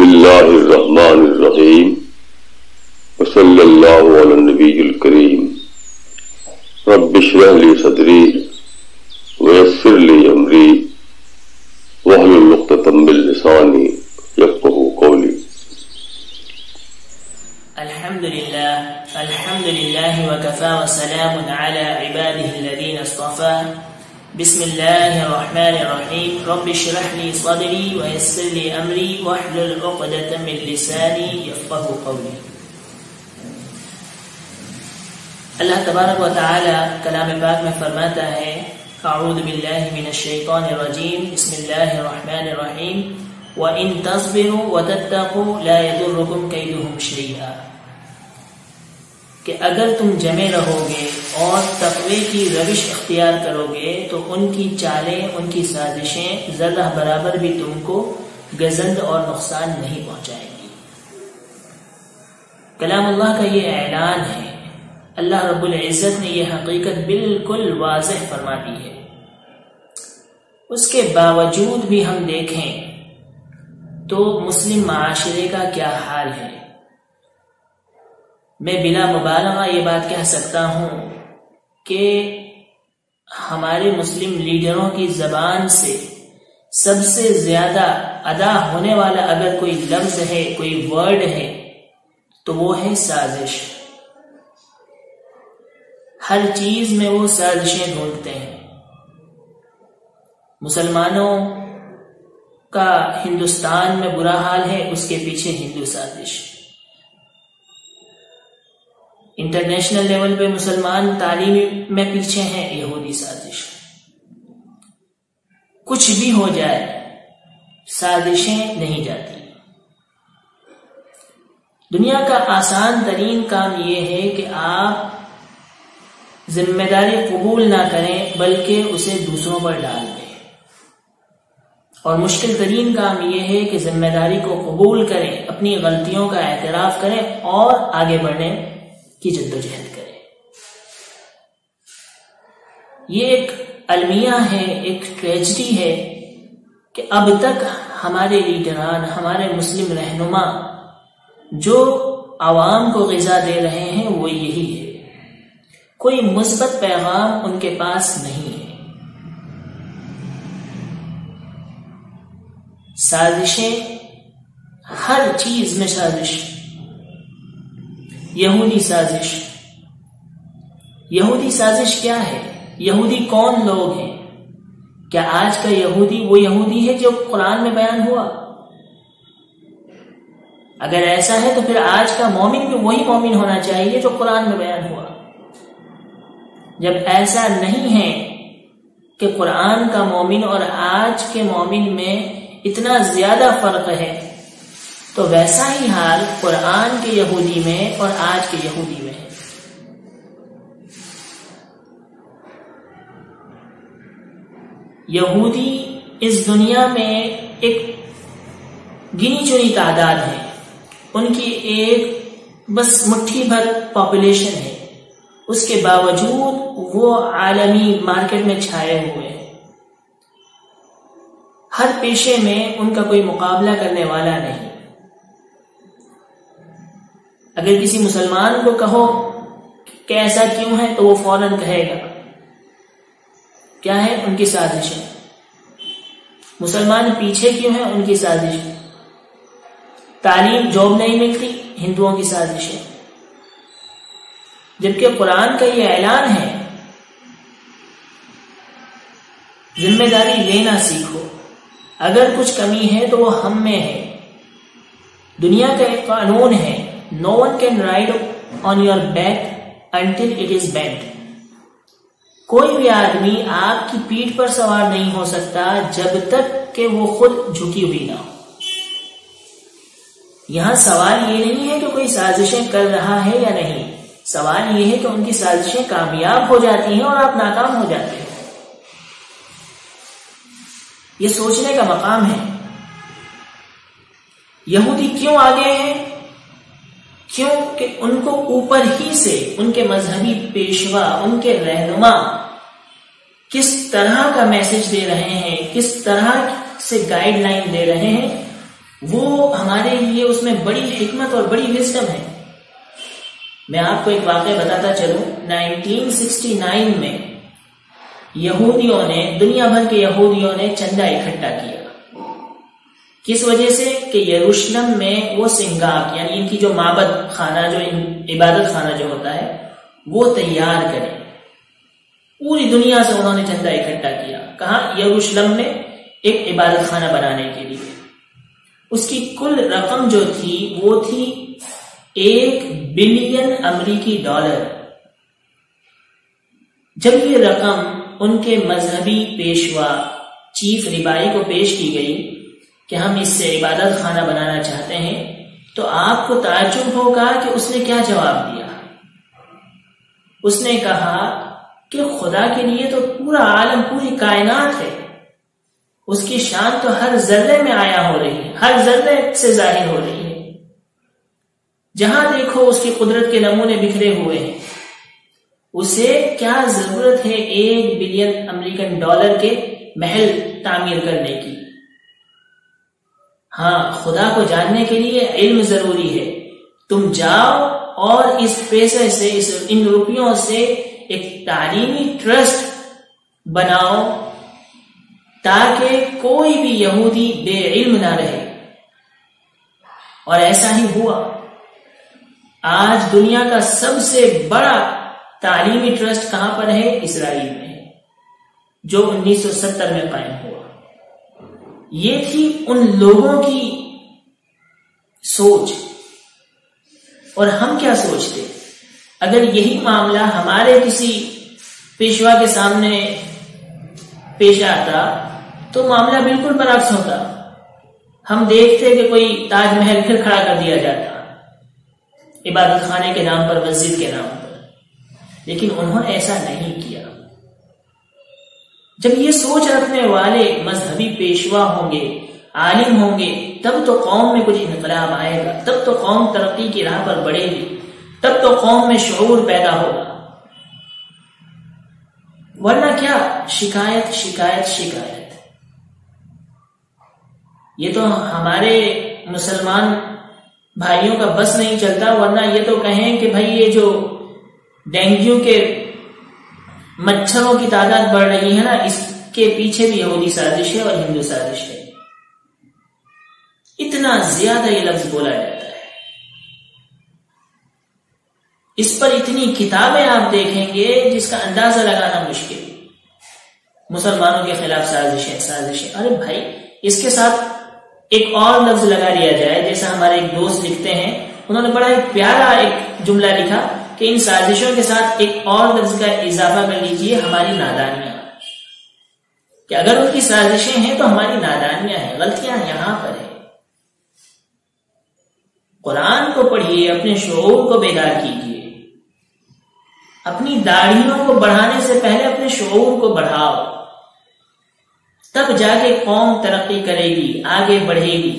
اللہ الرحمن الرحیم وصلی اللہ علی النبی الکریم رب اشرح لی صدری ویسر لی امری واحلل عقدۃ من لسانی یفقہوا قولی۔ الحمد للہ وکفی وسلام علی عباده الذین اصطفی۔ بسم اللہ الرحمن الرحیم رب اشرح لی صدری ویسر لی امری واحلل عقدۃ من لسانی یفقہوا قولی۔ اللہ تبارک و تعالی کلام پاک میں فرماتا ہے اعوذ باللہ من الشیطان الرجیم بسم اللہ الرحمن الرحیم وَإِن تَصْبِرُوا وَتَتَّقُوا لَا يَضُرُّكُمْ كَيْدُهُمْ شَيْئًا، کہ اگر تم جمے رہو گے اور تقوی کی روش اختیار کرو گے تو ان کی چالیں، ان کی سازشیں ذرہ برابر بھی تم کو گزند اور نقصان نہیں پہنچائیں گی۔ کلام اللہ کا یہ اعلان ہے، اللہ رب العزت نے یہ حقیقت بالکل واضح فرما دی ہے۔ اس کے باوجود بھی ہم دیکھیں تو مسلم معاشرے کا کیا حال ہے۔ میں بلا مبالغہ یہ بات کہہ سکتا ہوں کہ ہمارے مسلم لیڈروں کی زبان سے سب سے زیادہ ادا ہونے والا اگر کوئی لفظ ہے، کوئی ورڈ ہے تو وہ ہے سازش۔ ہر چیز میں وہ سازشیں ڈھونڈتے ہیں۔ مسلمانوں کا ہندوستان میں برا حال ہے، اس کے پیچھے ہندو سازش۔ انٹرنیشنل لیول پہ مسلمان تعلیم میں پیچھے ہیں، یہودی سازش۔ کچھ بھی ہو جائے سازشیں نہیں جاتی۔ دنیا کا آسان ترین کام یہ ہے کہ آپ ذمہ داری قبول نہ کریں بلکہ اسے دوسروں پر ڈال دیں، اور مشکل ترین کام یہ ہے کہ ذمہ داری کو قبول کریں، اپنی غلطیوں کا اعتراف کریں اور آگے بڑھنے کی جدوجہد کریں۔ یہ ایک المیہ ہے، ایک ٹریجڈی ہے کہ اب تک ہمارے لیڈران، ہمارے مسلم رہنما جو عوام کو غذا دے رہے ہیں وہ یہی ہے، کوئی مثبت پیغام ان کے پاس نہیں ہے۔ سازشیں، ہر چیز میں سازش۔ یہودی سازش۔ یہودی سازش کیا ہے؟ یہودی کون لوگ ہیں؟ کیا آج کا یہودی وہ یہودی ہے جو قرآن میں بیان ہوا؟ اگر ایسا ہے تو پھر آج کا مومن بھی وہی مومن ہونا چاہیے جو قرآن میں بیان ہوا۔ جب ایسا نہیں ہے کہ قرآن کا مومن اور آج کے مومن میں اتنا زیادہ فرق ہے، تو ویسا ہی حال قرآن کے یہودی میں اور آج کے یہودی میں ہے۔ یہودی اس دنیا میں ایک گنی چنی تعداد ہے، ان کی ایک بس مٹھی بھر پاپولیشن ہے، اس کے باوجود وہ عالمی مارکیٹ میں چھائے ہوئے ہیں۔ ہر پیشے میں ان کا کوئی مقابلہ کرنے والا نہیں۔ اگر کسی مسلمان کو کہو کہ ایسا کیوں ہے تو وہ فوراً کہے گا کیا ہے؟ ان کی سازش ہے۔ مسلمان پیچھے کیوں ہیں؟ ان کی سازش ہے۔ تعلیم، جاب نہیں ملتی، ہندوؤں کی سازش ہے۔ جبکہ قرآن کا یہ اعلان ہے ذمہ داری لینا سیکھو، اگر کچھ کمی ہے تو وہ ہم میں ہے۔ دنیا کا ایک قانون ہے، no one can ride on your back until it is bent۔ کوئی بھی آدمی آپ کی پیٹھ پر سوار نہیں ہو سکتا جب تک کہ وہ خود جھکی ہوئی نہ ہو۔ یہاں سوال یہ نہیں ہے کہ کوئی سازشیں کر رہا ہے یا نہیں، سوال یہ ہے کہ ان کی سازشیں کامیاب ہو جاتی ہیں اور آپ ناکام ہو جاتے ہیں۔ یہ سوچنے کا مقام ہے۔ یہودی کیوں آگے ہیں؟ کیونکہ ان کو اوپر ہی سے ان کے مذہبی پیشوا، ان کے رہنما کس طرح کا میسج دے رہے ہیں، کس طرح سے گائیڈ لائن دے رہے ہیں، وہ ہمارے ہمارے لیے اس میں بڑی حکمت اور بڑی وزڈم ہے۔ میں آپ کو ایک واقعہ بتاتا چلوں۔ 1969 میں یہودیوں نے، دنیا بھر کے یہودیوں نے چندہ اکٹھا کیا۔ کس وجہ سے؟ کہ یروشلم میں وہ سنگاگ، یعنی ان کی جو معبد خانہ، جو عبادت خانہ جو ہوتا ہے، وہ تیار کریں۔ پوری دنیا سے انہوں نے چندہ اکٹھا کیا۔ کہاں؟ یروشلم میں ایک عبادت خانہ بنانے کے لیے۔ اس کی کل رقم جو تھی وہ تھی 1 بلین امریکی ڈالر۔ جب یہ رقم ان کے مذہبی پیشوا چیف ربائی کو پیش کی گئی کہ ہم اس سے عبادت خانہ بنانا چاہتے ہیں، تو آپ کو تعجب ہوگا کہ اس نے کیا جواب دیا۔ اس نے کہا کہ خدا کے لیے تو پورا عالم، پوری کائنات ہے، اس کی شان تو ہر ذرے میں آیا ہو رہی ہے، ہر ذرے سے ظاہر ہو رہی ہے، جہاں دیکھو اس کی قدرت کے نمونے بکھرے ہوئے ہیں۔ اسے کیا ضرورت ہے 1 بلین امریکن ڈالر کے محل تعمیر کرنے کی؟ ہاں، خدا کو جاننے کے لیے علم ضروری ہے۔ تم جاؤ اور اس پیسے سے، ان روپیوں سے ایک تعلیمی ٹرسٹ بناؤ تاکہ کوئی بھی یہودی بے علم نہ رہے۔ اور ایسا ہی ہوا۔ آج دنیا کا سب سے بڑا تعلیمی ٹرسٹ کہاں پر ہے؟ اسرائیل میں ہے، جو 1970 میں قائم ہوا۔ یہ تھی ان لوگوں کی سوچ۔ اور ہم کیا سوچتے؟ اگر یہی معاملہ ہمارے کسی پیشوا کے سامنے پیش آتا تو معاملہ بالکل برعکس ہوتا۔ ہم دیکھتے کہ کوئی تاج محل پھر کھڑا کر دیا جاتا، عبادت خانے کے نام پر، مسجد کے نام پر۔ لیکن انہوں نے ایسا نہیں کیا۔ جب یہ سوچ رکھنے والے مذہبی پیشوا ہوں گے، عالم ہوں گے، تب تو قوم میں کچھ انقلاب آئے گا، تب تو قوم ترقی کی راہ پر بڑھے گی، تب تو قوم میں شعور پیدا ہوگا۔ ورنہ کیا؟ شکایت شکایت شکایت۔ یہ تو ہمارے مسلمان بھائیوں کا بس نہیں چلتا، ورنہ یہ تو کہیں کہ بھائی یہ جو ڈینگیو کے مچھروں کی تعداد بڑھ رہی ہے نا، اس کے پیچھے بھی یہودی سازش ہے اور ہندو سازش ہے۔ اتنا زیادہ یہ لفظ بولا جاتا ہے، اس پر اتنی کتابیں آپ دیکھیں گے جس کا اندازہ لگانا مشکل۔ مسلمانوں کے خلاف سازش ہے، سازش ہے۔ ارے بھائی، اس کے ساتھ ایک اور لفظ لگا لیا جائے، جیسا ہمارے ایک دوست لکھتے ہیں، انہوں نے بڑا ایک پیارا ایک جملہ لکھا کہ ان سازشوں کے ساتھ ایک اور لفظ کا اضافہ کر لیجئے، ہماری نادانیاں۔ کہ اگر ان کی سازشیں ہیں تو ہماری نادانیاں ہیں، غلطیاں یہاں پر ہیں۔ قرآن کو پڑھیے، اپنے شعور کو بیدار کیجیے۔ اپنی داڑھیوں کو بڑھانے سے پہلے اپنے شعور کو بڑھاؤ، تب جا کے قوم ترقی کرے گی، آگے بڑھے گی۔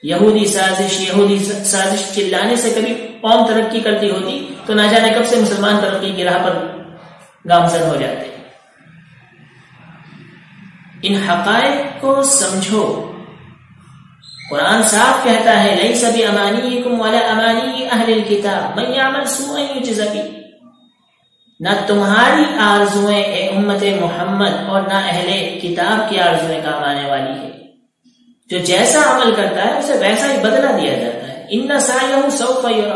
یہودی سازش چلانے سے کبھی قوم ترقی کرتی ہوتی تو نہ جانے کب سے مسلمان ترقی کی راہ پر گامزن ہو جاتے۔ ان حقائق کو سمجھو۔ قرآن صاف کہتا ہے لیس بامانیکم ولا امانی اہل الکتاب من یعمل سوءا یجز بہ۔ نہ تمہاری آرزویں اے امت محمد اور نہ اہل کتاب کی آرزویں کام آنے والی ہے۔ جو جیسا عمل کرتا ہے اسے ویسا ہی بدلہ دیا جاتا ہے۔ ان سعیہ سوف یری،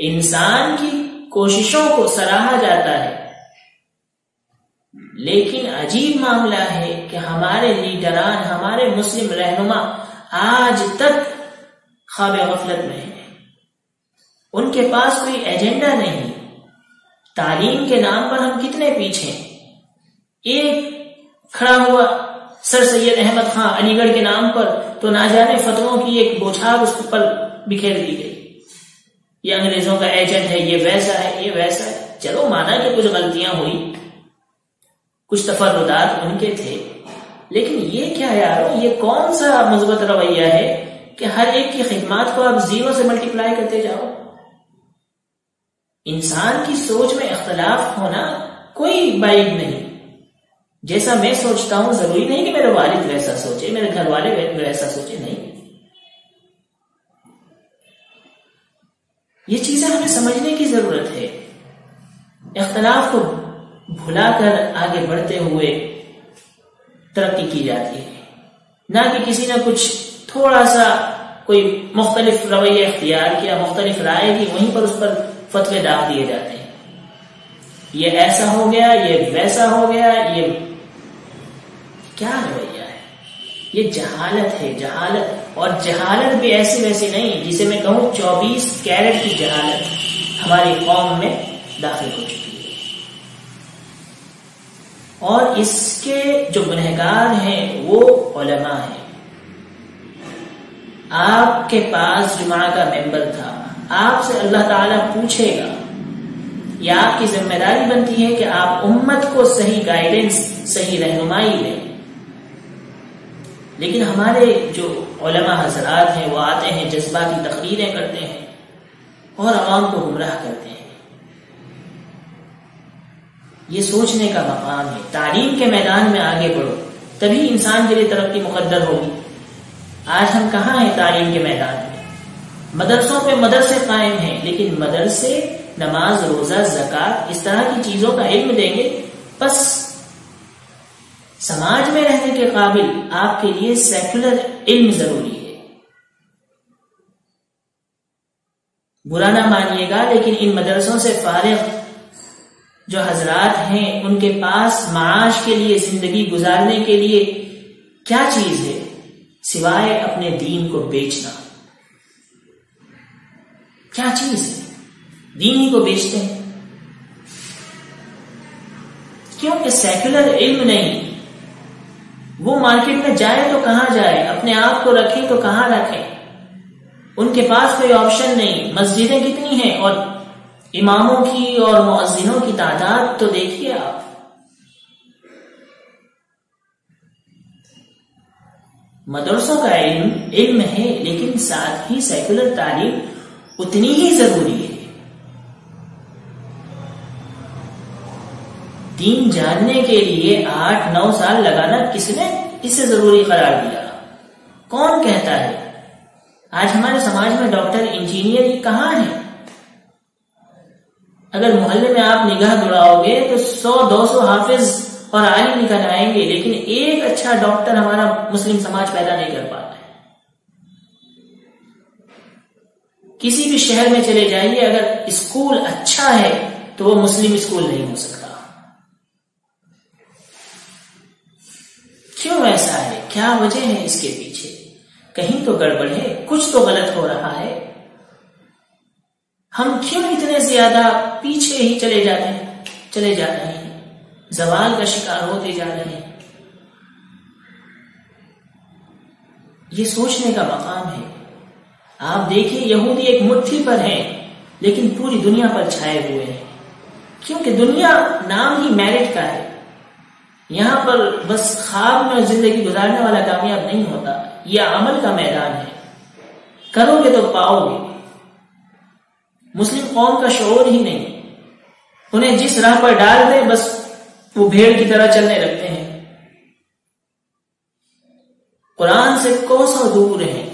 انسان کی کوششوں کو سراہا جاتا ہے۔ لیکن عجیب معاملہ ہے کہ ہمارے لیڈران، ہمارے مسلم رہنما آج تک خواب غفلت میں ہیں۔ ان کے پاس کوئی ایجنڈا نہیں۔ تعلیم کے نام پر ہم کتنے پیچھے ہیں۔ ایک کھڑا ہوا سر سید احمد خان علی گڑھ کے نام پر تو نہ جانے فتووں کی ایک بوچھار اس پر بکھیر دی گئی۔ یہ انگریزوں کا ایجنٹ ہے، یہ ویسا ہے، یہ ویسا ہے۔ چلو مانا کہ کچھ غلطیاں ہوئی، کچھ تفردات ان کے تھے، لیکن یہ کیا یارو، یہ کون سا مثبت رویہ ہے کہ ہر ایک کی خدمات کو آپ 0 سے ملٹیپلائی کرتے جاؤ۔ انسان کی سوچ میں اختلاف ہونا کوئی بعید نہیں۔ جیسا میں سوچتا ہوں ضروری نہیں کہ میرے والد ویسا سوچے، میرے گھر والے ویسا سوچے، نہیں. یہ چیزیں ہمیں سمجھنے کی ضرورت ہے. اختلاف کو بھلا کر آگے بڑھتے ہوئے ترقی کی جاتی ہے، نہ کہ کسی نے کچھ تھوڑا سا کوئی مختلف رویہ اختیار کیا، مختلف رائے دی، وہیں پر اس پر فتوے ڈال دیے جاتے ہیں. یہ ایسا ہو گیا، یہ ویسا ہو گیا. یہ کیا رویہ ہے؟ یہ جہالت ہے، جہالت. اور جہالت بھی ایسی ویسی نہیں جسے میں کہوں 24 کیرٹ کی جہالت ہماری قوم میں داخل ہو چکی ہے. اور اس کے جو گنہگار ہیں وہ علماء ہیں. آپ کے پاس جمعہ کا ممبر تھا، آپ سے اللہ تعالیٰ پوچھے گا. یہ آپ کی ذمہ داری بنتی ہے کہ آپ امت کو صحیح گائیڈنس، صحیح رہنمائی دیں. لیکن ہمارے جو علماء حضرات ہیں وہ آتے ہیں، جذباتی تقریریں کرتے ہیں اور عوام کو گمراہ کرتے ہیں. یہ سوچنے کا مقام ہے. تعلیم کے میدان میں آگے بڑھو، تبھی انسان کے لیے ترقی مقدر ہوگی. آج ہم کہاں ہیں تعلیم کے میدان میں؟ مدرسوں پہ مدرسے قائم ہیں، لیکن مدرسے نماز، روزہ، زکوٰۃ اس طرح کی چیزوں کا علم دیں گے، بس سماج میں رہنے کے قابل آپ کے لیے سیکولر علم ضروری ہے. برا نہ مانیے گا، لیکن ان مدرسوں سے فارغ جو حضرات ہیں ان کے پاس معاش کے لیے، زندگی گزارنے کے لیے کیا چیز ہے سوائے اپنے دین کو بیچنا؟ کیا چیز ہے؟ دین ہی کو بیچتے ہیں. کیونکہ سیکولر علم نہیں. وہ مارکیٹ میں جائے تو کہاں جائے، اپنے آپ کو رکھے تو کہاں رکھے. ان کے پاس کوئی آپشن نہیں. مسجدیں کتنی ہیں اور اماموں کی اور مؤذنوں کی تعداد تو دیکھیے آپ. مدرسوں کا علم ہے، لیکن ساتھ ہی سیکولر تعلیم اتنی ہی ضروری ہے. دین جاننے کے لیے 8-9 سال لگانا کس نے اسے ضروری قرار دیا؟ کون کہتا ہے؟ آج ہمارے سماج میں ڈاکٹر، انجینئر یہ کہاں ہیں؟ اگر محلے میں آپ نگاہ دوڑاؤ گے تو 100-200 حافظ اور عالم نکل آئیں گے، لیکن ایک اچھا ڈاکٹر ہمارا مسلم سماج پیدا نہیں کر پاتا ہے. کسی بھی شہر میں چلے جائیے، اگر اسکول اچھا ہے تو وہ مسلم اسکول نہیں ہو سکتا. کیوں ایسا ہے؟ کیا وجہ ہے اس کے پیچھے؟ کہیں تو گڑبڑ ہے، کچھ تو غلط ہو رہا ہے. ہم کیوں اتنے زیادہ پیچھے ہی چلے جا رہے ہیں، زوال کا شکار ہوتے جا رہے ہیں؟ یہ سوچنے کا مقام ہے. آپ دیکھیں، یہودی ایک مٹھی پر ہیں لیکن پوری دنیا پر چھائے ہوئے ہیں. کیونکہ دنیا نام ہی میرٹ کا ہے. یہاں پر بس خواب میں زندگی گزارنے والا کامیاب نہیں ہوتا. یہ عمل کا میدان ہے. کرو گے تو پاؤ گے. مسلم قوم کا شعور ہی نہیں. انہیں جس راہ پر ڈال دے بس وہ بھیڑ کی طرح چلنے لگتے ہیں. قرآن سے کوسوں دور ہیں.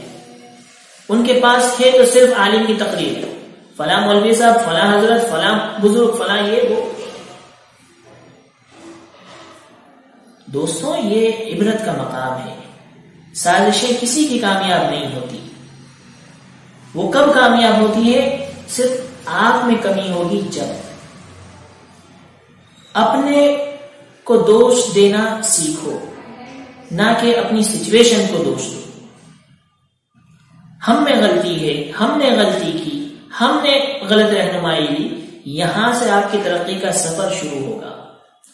ان کے پاس ہے تو صرف عالم کی تقریر، فلاں مولوی صاحب، فلاں حضرت، فلاں بزرگ، فلاں یہ وہ. دوستوں، یہ عبرت کا مقام ہے. سازشیں کسی کی کامیاب نہیں ہوتی. وہ کب کامیاب ہوتی ہے؟ صرف آپ میں کمی ہوگی جب. اپنے کو دوش دینا سیکھو، نہ کہ اپنی سچویشن کو دوش دو. ہم میں غلطی ہے، ہم نے غلطی کی، ہم نے غلط رہنمائی لی. یہاں سے آپ کی ترقی کا سفر شروع ہوگا،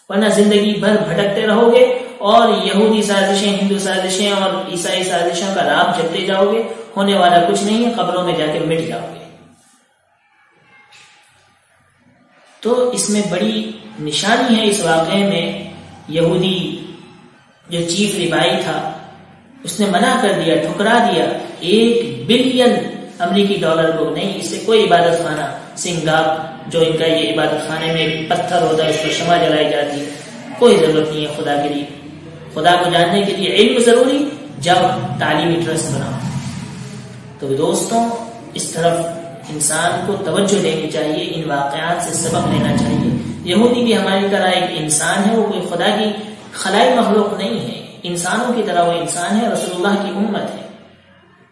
ورنہ زندگی بھر بھٹکتے رہو گے اور یہودی سازشیں، ہندو سازشیں اور عیسائی سازشوں کا راب جپتے جاؤ گے. ہونے والا کچھ نہیں ہے، قبروں میں جا کے مٹ جاؤ گے. تو اس میں بڑی نشانی ہے اس واقعے میں. یہودی جو چیف ربائی تھا اس نے منع کر دیا، ٹھکرا دیا. 1 بلین امریکی ڈالر کو نہیں، اس سے کوئی عبادت خانہ، سنگاپ جو ان کا یہ عبادت خانے میں پتھر ہوتا ہے اس پر شمع جلائی جاتی ہے، کوئی ضرورت نہیں ہے خدا کے لیے. خدا کو جاننے کے لیے علم ضروری، جب تعلیمی ٹرسٹ بناؤ. تو دوستوں اس طرف انسان کو توجہ دینی چاہیے، ان واقعات سے سبق لینا چاہیے. یہودی بھی ہماری طرح ایک انسان ہے، وہ کوئی خدا کی خلائی مخلوق نہیں ہے، انسانوں کی طرح وہ انسان ہے، رسول اللہ کی امت ہے.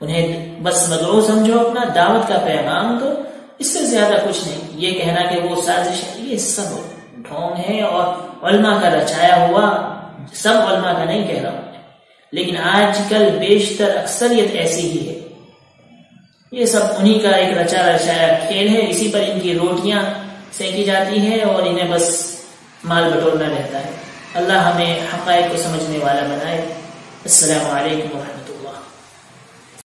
انہیں بس مدعو سمجھو، اپنا دعوت کا پیغام دو، اس سے زیادہ کچھ نہیں. یہ کہنا کہ وہ سازش ہے، یہ سب ڈھونگ ہے اور علماء کا رچایا ہوا، سب علماء کا نہیں کہہ رہا ہوں، لیکن آج کل بیشتر اکثریت ایسی ہی ہے. یہ سب انہی کا ایک رچایا کھیل ہے، اسی پر ان کی روٹیاں سینکی جاتی ہے اور انہیں بس مال بٹورنا رہتا ہے. اللہ ہمیں حقائق کو سمجھنے والا بنائے. السلام علیکم ورحمۃ اللہ.